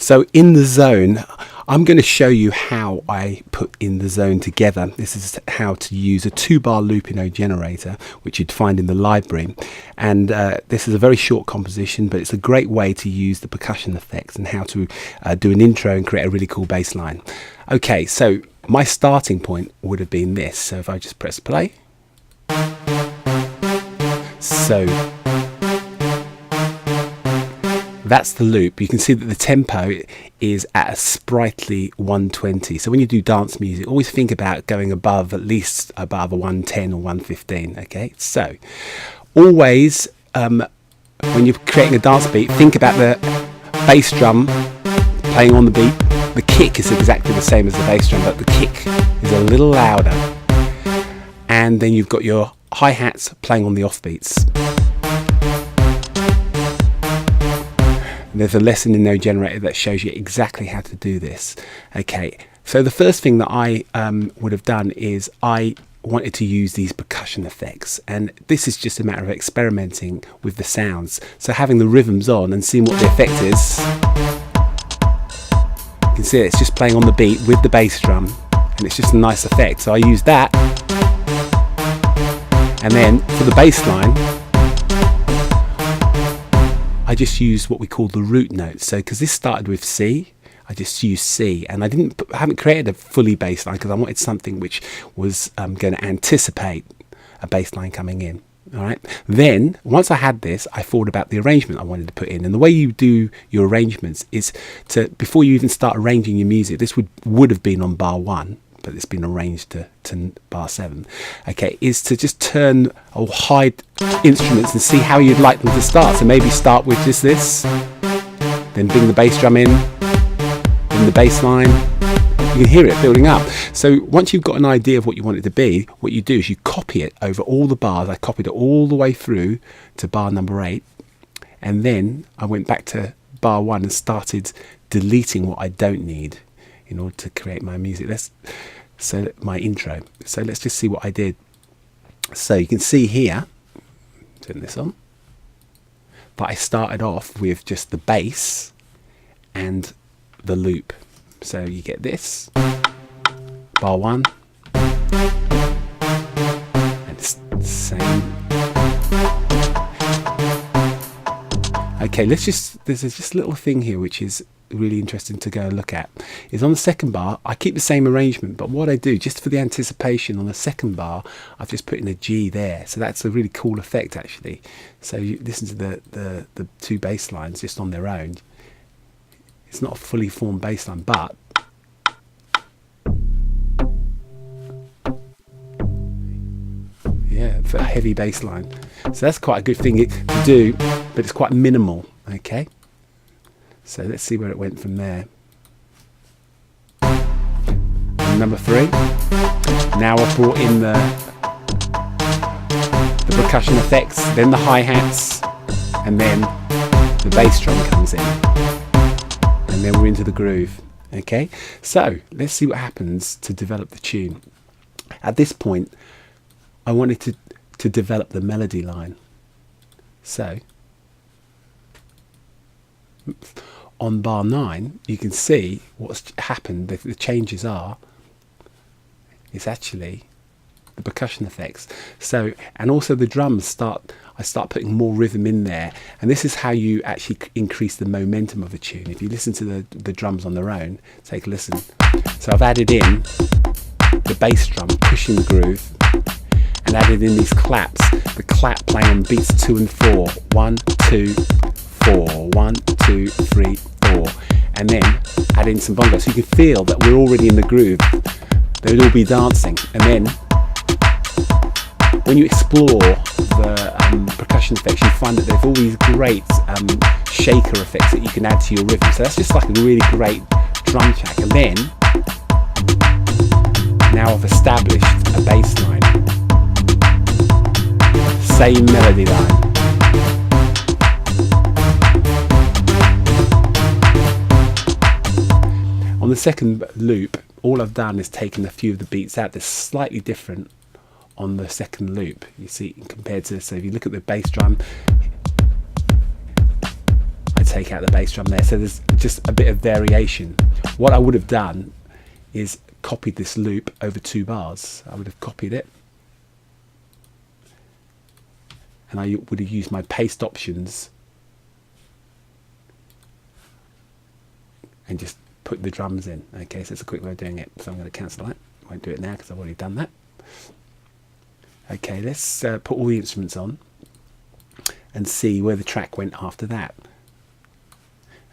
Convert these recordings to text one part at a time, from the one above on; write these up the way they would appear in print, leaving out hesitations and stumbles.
So in the zone, I'm going to show you how I put in the zone together. This is how to use a 2-bar looping generator, which you'd find in the library. And this is a very short composition, but it's a great way to use the percussion effects and how to do an intro and create a really cool bass line. Okay, so my starting point would have been this. So if I just press play. So that's the loop. You can see that the tempo is at a sprightly 120. So when you do dance music, always think about going above, at least above a 110 or 115. Okay, so always when you're creating a dance beat, think about the bass drum playing on the beat. The kick is exactly the same as the bass drum, but the kick is a little louder. And then you've got your hi-hats playing on the offbeats. There's a lesson in No Generator that shows you exactly how to do this. Okay, so the first thing that I would have done is I wanted to use these percussion effects, and this is just a matter of experimenting with the sounds. So having the rhythms on and seeing what the effect is. You can see it's just playing on the beat with the bass drum, and it's just a nice effect. So I use that, and then for the bass line, I just use what we call the root notes. So because this started with C, I just used C, and I haven't created a fully bass line because I wanted something which was going to anticipate a bass line coming in. All right. Then once I had this, I thought about the arrangement I wanted to put in, and the way you do your arrangements is to, before you even start arranging your music, this would have been on bar 1, but it's been arranged to bar 7. Okay, is to just turn or hide instruments and see how you'd like them to start. So maybe start with just this, then bring the bass drum in, then the bass line. You can hear it building up. So once you've got an idea of what you want it to be, what you do is you copy it over all the bars. I copied it all the way through to bar number 8, and then I went back to bar 1 and started deleting what I don't need in order to create my music. My intro. So let's just see what I did. So you can see here, turn this on, that I started off with just the bass and the loop. So you get this, bar 1, and it's the same. Okay, there's just a little thing here which is really interesting to go and look at. Is on the second bar I keep the same arrangement, but what I do just for the anticipation on the second bar, I've just put in a G there. So that's a really cool effect actually. So you listen to the two bass lines just on their own. It's not a fully formed bass line, but yeah, for a heavy bass line. So that's quite a good thing to do, but it's quite minimal. Okay, so let's see where it went from there. And number 3. Now I've brought in the percussion effects, then the hi-hats, and then the bass drum comes in. And then we're into the groove. Okay, so let's see what happens to develop the tune. At this point, I wanted to develop the melody line. So on bar 9, you can see what's happened. The changes are, it's actually the percussion effects. So, and also the drums I start putting more rhythm in there, and this is how you actually increase the momentum of the tune. If you listen to the drums on their own, take a listen. So I've added in the bass drum pushing the groove, and added in these claps, the clap playing on beats 2 and 4, 1, 2, 4, 1, 2, 3, 4, and then add in some bongos, so you can feel that we're already in the groove. They would all be dancing, and then when you explore the percussion effects, you find that there's all these great shaker effects that you can add to your rhythm. So that's just like a really great drum track. And then now I've established a bass line, same melody line. On the second loop, all I've done is taken a few of the beats out. They're slightly different on the second loop, you see, compared to, so if you look at the bass drum, I take out the bass drum there. So there's just a bit of variation. What I would have done is copied this loop over 2 bars. I would have copied it, and I would have used my paste options and just put the drums in. Okay, so it's a quick way of doing it. So I'm going to cancel that. I won't do it now because I've already done that. Okay, let's put all the instruments on and see where the track went after that.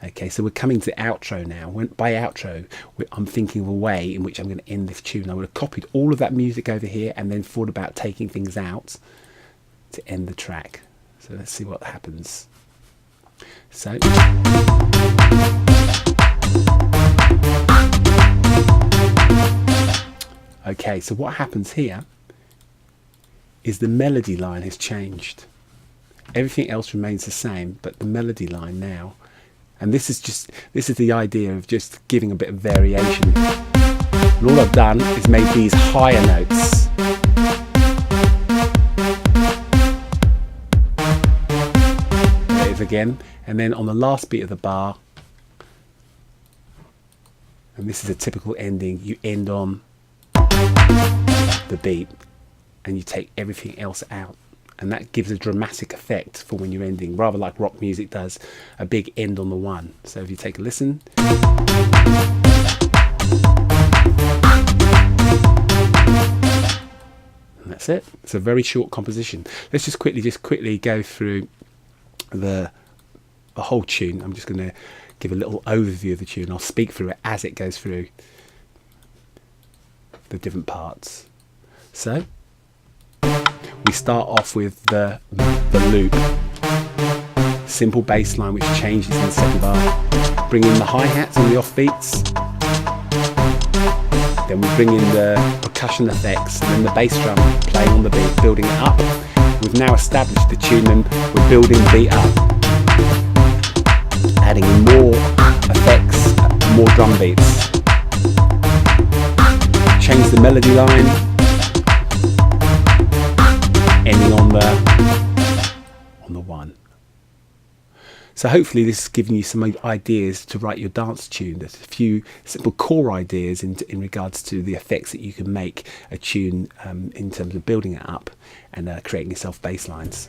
Okay, so we're coming to outro now. By outro, I'm thinking of a way in which I'm going to end this tune. I would have copied all of that music over here and then thought about taking things out to end the track. So let's see what happens. So okay, so what happens here is the melody line has changed. Everything else remains the same, but the melody line now, and this is the idea of just giving a bit of variation. And all I've done is made these higher notes. There it is again, and then on the last beat of the bar, and this is a typical ending, you end on the beat and you take everything else out, and that gives a dramatic effect for when you're ending, rather like rock music does, a big end on the one. So if you take a listen, and that's it. It's a very short composition. Let's just quickly go through the whole tune. I'm just going to give a little overview of the tune. I'll speak through it as it goes through the different parts. So we start off with the loop, simple bass line which changes in the second bar. Bring in the hi-hats and the offbeats, then we bring in the percussion effects and then the bass drum playing on the beat, building it up. We've now established the tune and we're building the beat up, adding in more effects, more drum beats. Change the melody line, ending on the one. So hopefully this has given you some ideas to write your dance tune. There's a few simple core ideas in regards to the effects that you can make a tune in terms of building it up and creating yourself bass lines.